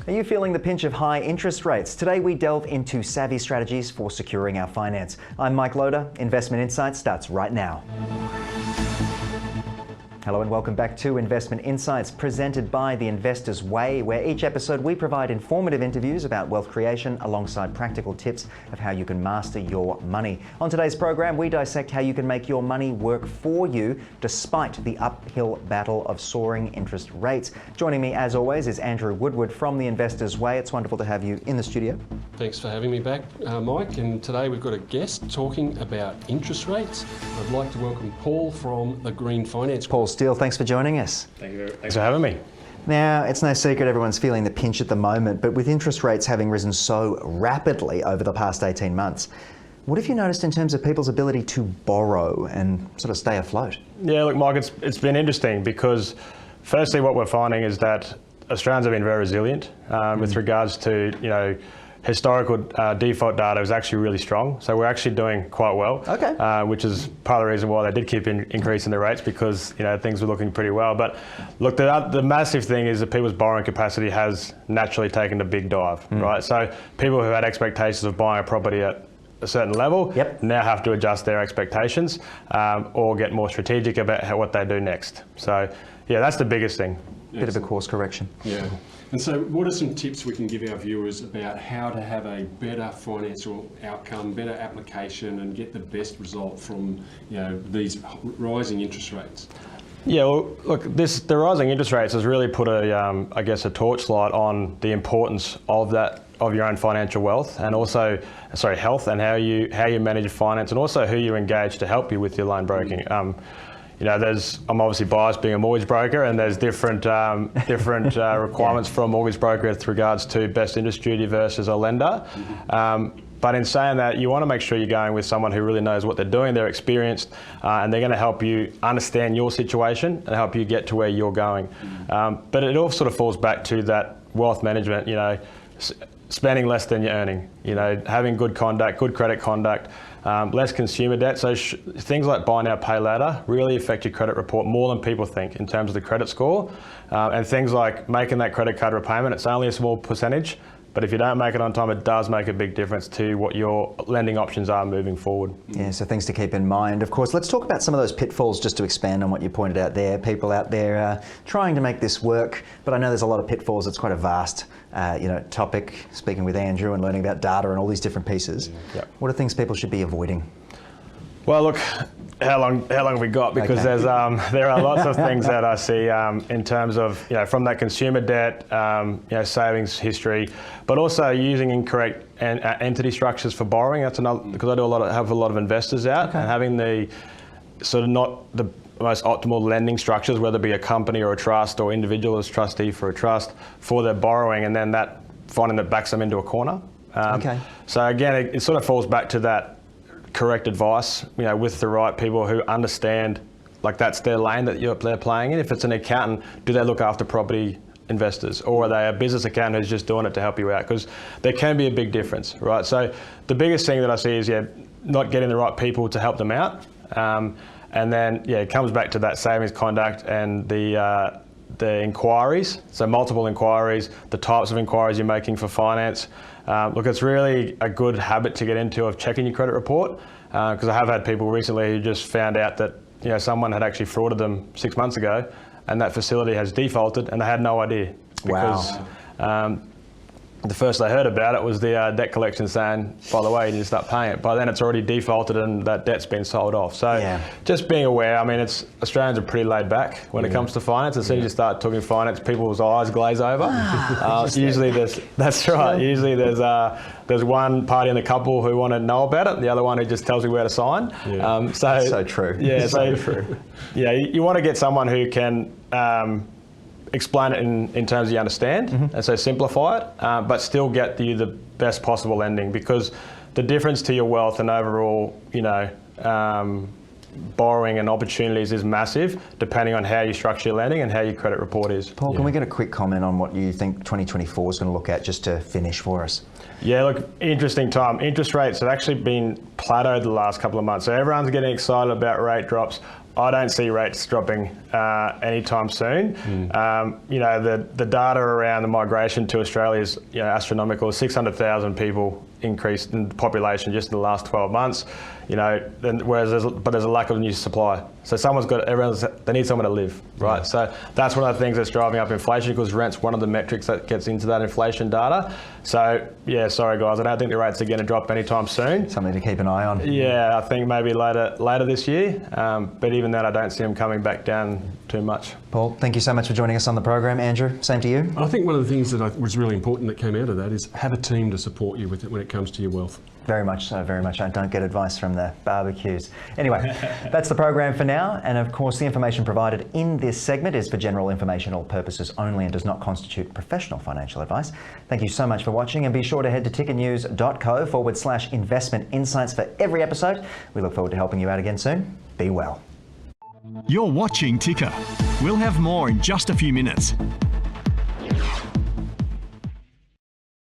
Are you feeling the pinch of high interest rates? Today we delve into savvy strategies for securing our finance. I'm Mike Loader. Investment Insights starts right now. Hello and welcome back to Investment Insights, presented by The Investor's Way, where each episode we provide informative interviews about wealth creation alongside practical tips of how you can master your money. On today's program, we dissect how you can make your money work for you despite the uphill battle of soaring interest rates. Joining me as always is Andrew Woodward from The Investor's Way. It's wonderful to have you in the studio. Thanks for having me back, Mike. And today we've got a guest talking about interest rates. I'd like to welcome Paul from the Green Finance. Paul Steele, thanks for joining us. Thanks for having me. Now, it's no secret everyone's feeling the pinch at the moment, but with interest rates having risen so rapidly over the past 18 months, what have you noticed in terms of people's ability to borrow and sort of stay afloat? Yeah, look, Mike, it's been interesting because firstly what we're finding is that Australians have been very resilient with regards to, historical default data is actually really strong. So we're actually doing quite well, which is part of the reason why they did keep increasing the rates, because things were looking pretty well. But look, the massive thing is that people's borrowing capacity has naturally taken a big dive, right? So people who had expectations of buying a property at a certain level now have to adjust their expectations or get more strategic about what they do next. So yeah, that's the biggest thing. Bit of a course correction. Yeah. And so what are some tips we can give our viewers about how to have a better financial outcome, better application, and get the best result from these rising interest rates? Yeah, well, look, the rising interest rates has really put a torchlight on the importance of your own financial wealth, and also, health, and how you manage your finance, and also who you engage to help you with your loan broking. I'm obviously biased being a mortgage broker, and there's different requirements for a mortgage broker with regards to best interest duty versus a lender. But in saying that, you want to make sure you're going with someone who really knows what they're doing, they're experienced, and they're going to help you understand your situation and help you get to where you're going. But it all sort of falls back to that wealth management, spending less than you're earning, having good conduct, good credit conduct, less consumer debt. So things like buy now, pay later really affect your credit report more than people think in terms of the credit score. And things like making that credit card repayment, it's only a small percentage, but if you don't make it on time, it does make a big difference to what your lending options are moving forward. Yeah, so things to keep in mind. Of course, let's talk about some of those pitfalls just to expand on what you pointed out there. People out there trying to make this work, but I know there's a lot of pitfalls. It's quite a vast topic, speaking with Andrew and learning about data and all these different pieces. What are things people should be avoiding? Well, look, how long have we got? Because there are lots of things that I see in terms of from that consumer debt, savings history, but also using incorrect entity structures for borrowing. That's another, because I have a lot of investors out, and having the sort of not the most optimal lending structures, whether it be a company or a trust or individual as trustee for a trust for their borrowing, and then finding that backs them into a corner. So again, it sort of falls back to that correct advice, with the right people who understand, like that's their lane that they're playing in. If it's an accountant, do they look after property investors, or are they a business accountant who's just doing it to help you out? Because there can be a big difference, right? So the biggest thing that I see is not getting the right people to help them out, and then it comes back to that savings conduct and the inquiries. So multiple inquiries, the types of inquiries you're making for finance. Look, it's really a good habit to get into of checking your credit report, because I have had people recently who just found out that someone had actually frauded them 6 months ago, and that facility has defaulted, and they had no idea. Because the first they heard about it was the debt collection saying, by the way, you need to start paying it. By then it's already defaulted and that debt's been sold off. So just being aware. I mean, Australians are pretty laid back when it comes to finance. As soon as you start talking finance, people's eyes glaze over. Usually Usually there's one party in the couple who want to know about it, and the other one who just tells you where to sign. So true. Yeah, so true. Yeah, you want to get someone who can explain it in terms you understand, and so simplify it, but still get you the best possible lending, because the difference to your wealth and overall, borrowing and opportunities is massive, depending on how you structure your lending and how your credit report is. Paul, can we get a quick comment on what you think 2024 is going to look at, just to finish for us? Yeah, look, interesting time. Interest rates have actually been plateaued the last couple of months, so everyone's getting excited about rate drops. I don't see rates dropping anytime soon. The data around the migration to Australia is astronomical. 600,000 people increased in population just in the last 12 months. Whereas there's a lack of new supply. So they need somewhere to live, right? Yeah. So that's one of the things that's driving up inflation, because rent's one of the metrics that gets into that inflation data. So yeah, sorry guys, I don't think the rates are going to drop anytime soon. Something to keep an eye on. Yeah, I think maybe later this year. But even then, I don't see them coming back down too much. Paul, thank you so much for joining us on the program. Andrew, same to you. I think one of the things that was really important that came out of that is have a team to support you with it when it comes to your wealth. Very much so, very much. I don't get advice from the barbecues. Anyway, that's the program for now. And of course, the information provided in this segment is for general informational purposes only and does not constitute professional financial advice. Thank you so much for watching, and be sure to head to tickernews.co/investment insights for every episode. We look forward to helping you out again soon. Be well. You're watching Ticker. We'll have more in just a few minutes.